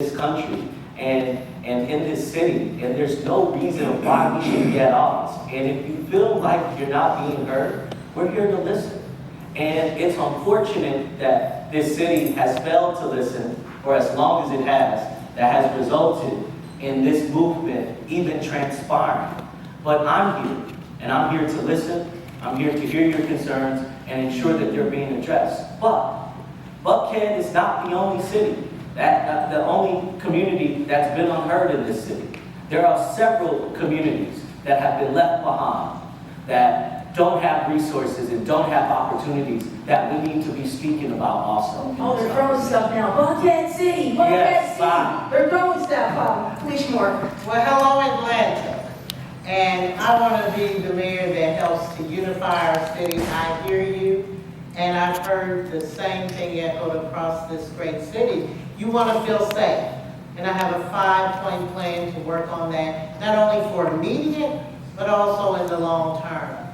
this country and in this city, and there's no reason why we should get off. And if you feel like you're not being heard, we're here to listen. And it's unfortunate that this city has failed to listen for as long as it has, that has resulted in this movement even transpiring. But I'm here, and I'm here to listen. I'm here to hear your concerns and ensure that they're being addressed. But Buckhead is not the only city, the only community that's been unheard in this city. There are several communities that have been left behind, that don't have resources and don't have opportunities that we need to be speaking about also. Oh, they're throwing stuff now. Buckhead City, Buckhead City. They're throwing stuff. Wishmore. Well, hello, Atlanta. And I want to be the mayor that helps to unify our city. I hear you, and I've heard the same thing echoed across this great city. You want to feel safe, and I have a 5-point plan to work on that, not only for immediate, but also in the long term.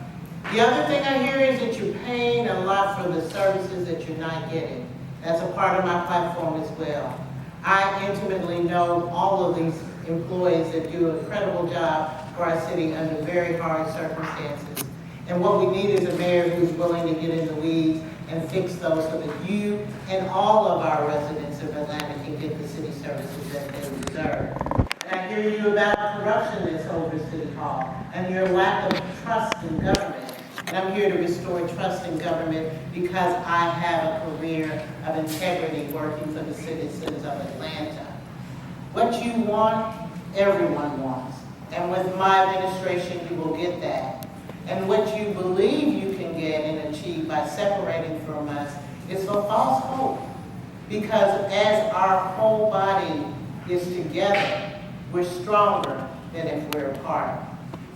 The other thing I hear is that you're paying a lot for the services that you're not getting. That's a part of my platform as well. I intimately know all of these employees that do an incredible job for our city under very hard circumstances. And what we need is a mayor who's willing to get in the weeds and fix those so that you and all of our residents of Atlanta can get the city services that they deserve. And I hear you about corruption that's over City Hall and your lack of trust in government. And I'm here to restore trust in government because I have a career of integrity working for the citizens of Atlanta. What you want, everyone wants. And with my administration, you will get that. And what you believe you can get and achieve by separating from us is a false hope. Because as our whole body is together, we're stronger than if we're apart.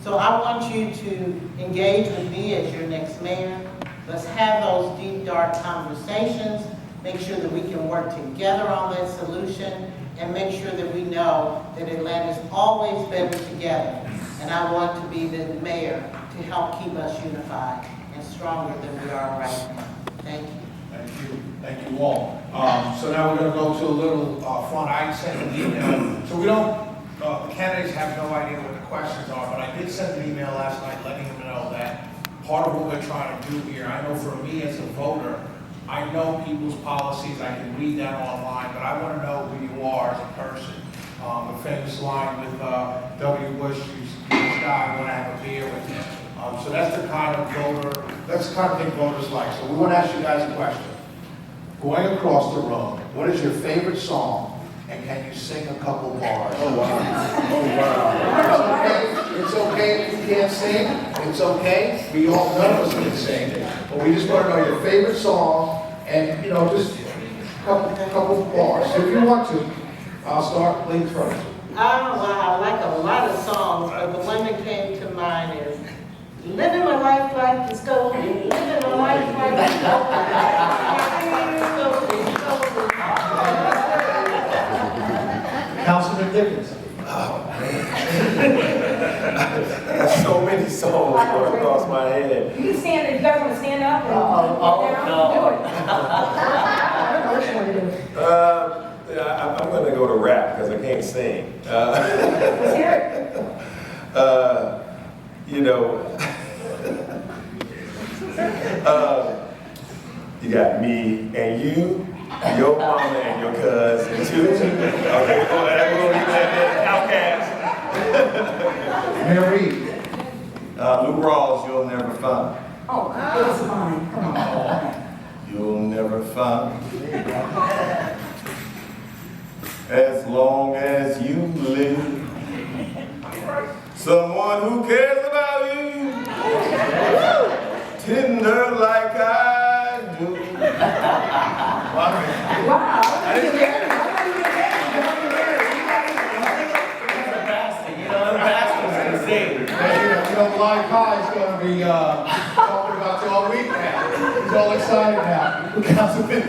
So I want you to engage with me as your next mayor. Let's have those deep, dark conversations. Make sure that we can work together on that solution and make sure that we know that Atlanta's always better together. And I want to be the mayor to help keep us unified and stronger than we are right now. Thank you. Thank you. Thank you all. So now we're going to go to a little fun. I sent an email. So we don't, the candidates have no idea what the questions are, but I did send an email last night letting them know that part of what we're trying to do here, I know for me as a voter, I know people's policies, I can read that online, but I want to know who you are as a person. The famous line with W. Bush, this guy, I want to have a beer with him. So that's the kind of voter, that's the kind of thing voters like. So we want to ask you guys a question. Going across the room, what is your favorite song, and can you sing a couple bars? Oh, wow. Oh, wow. It's okay if you can't sing. It's okay. We all, none of us can sing. But we just want to know your favorite song, and, you know, just a couple bars. So if you want to, I'll start ladies first. Well, I like a lot of songs, but the one that came to mind is living my life like it's golden, living my life like it's golden. Councilman Dickens. Oh, man. So many songs going across my head. You can stand, if you guys want to stand up and do it. I'm going to go to rap because I can't sing. Let's hear it. You know, you got me and you, your mama and your cousin too. Okay, we'll leave that there. Outcast. Mary. Lou Rawls, you'll never find. Oh, it's mine. Come on. You'll never find. As long as you live, someone who cares about you, tender like I do. Wow. You know, the pastor's gonna sing. You know, Blind Kai's going to be talking about you all week now. He's all excited now. Councilman.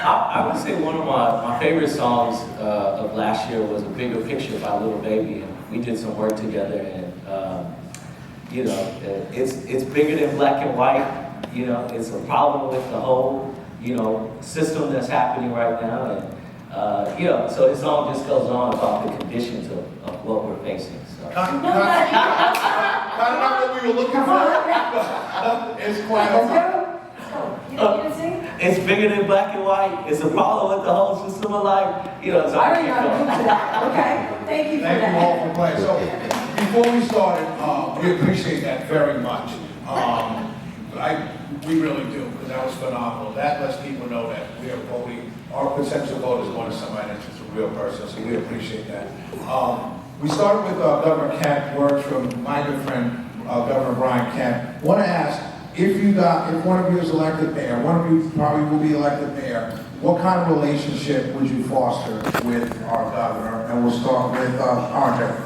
I would say one of my favorite songs of last year was A Bigger Picture by Little Baby. And we did some work together, and it's bigger than black and white. You know, it's a problem with the whole. system that's happening right now. And, so it's all just goes on about the conditions of what we're facing. So. Kind of not what we were looking for. It's quite Let's a go. You don't get to sing? It's bigger than black and white. It's a problem with the whole system of life. So I already know how to move to that. Okay, thank you for Thank you that. all for playing. So, before we started, we appreciate that very much. We really do, because that was phenomenal. That lets people know that we are voting, our potential vote is going to somebody that's just a real person, so we appreciate that. We started with Governor Kemp, words from my good friend, Governor Brian Kemp. Want to ask, if one of you is elected mayor, one of you probably will be elected mayor, what kind of relationship would you foster with our governor? And we'll start with RJ.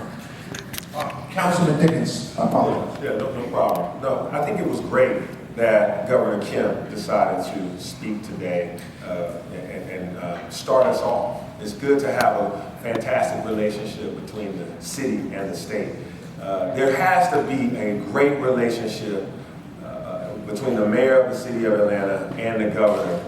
Councilman Dickens, apologize. Yeah, no problem. No, I think it was great that Governor Kemp decided to speak today and start us off. It's good to have a fantastic relationship between the city and the state. There has to be a great relationship between the mayor of the city of Atlanta and the governor,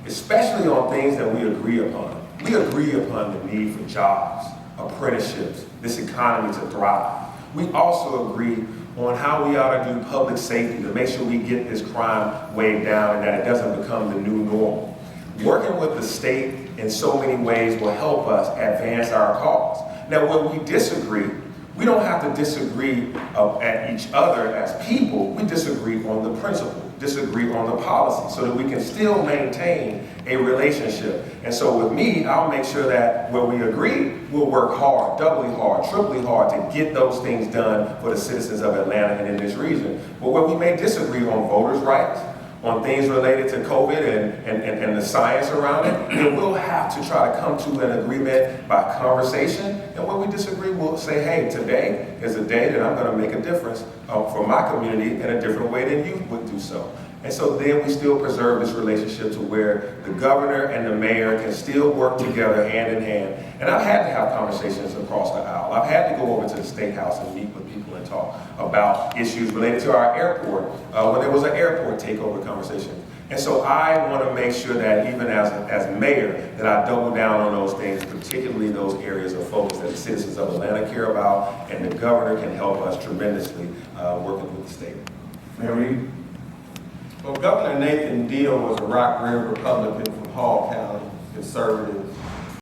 especially on things that we agree upon. We agree upon the need for jobs, apprenticeships, this economy to thrive. We also agree on how we ought to do public safety to make sure we get this crime wave down and that it doesn't become the new normal. Working with the state in so many ways will help us advance our cause. Now, when we disagree, we don't have to disagree at each other as people. We disagree on the principle, disagree on the policy, so that we can still maintain a relationship. And so with me, I'll make sure that where we agree, we'll work hard, doubly hard, triply hard to get those things done for the citizens of Atlanta and in this region. But where we may disagree on voters' rights, on things related to COVID and the science around it, then we'll have to try to come to an agreement by conversation. And when we disagree, we'll say, hey, today is a day that I'm going to make a difference for my community in a different way than you would do so. And so then we still preserve this relationship to where the governor and the mayor can still work together hand in hand. And I've had to have conversations across the aisle. I've had to go over to the State House and meet with people and talk about issues related to our airport when there was an airport takeover conversation. And so I want to make sure that even as mayor, that I double down on those things, particularly those areas of focus that the citizens of Atlanta care about, and the governor can help us tremendously working with the state. Mayor Reed? Well, Governor Nathan Deal was a Rock River Republican from Hall County, conservative.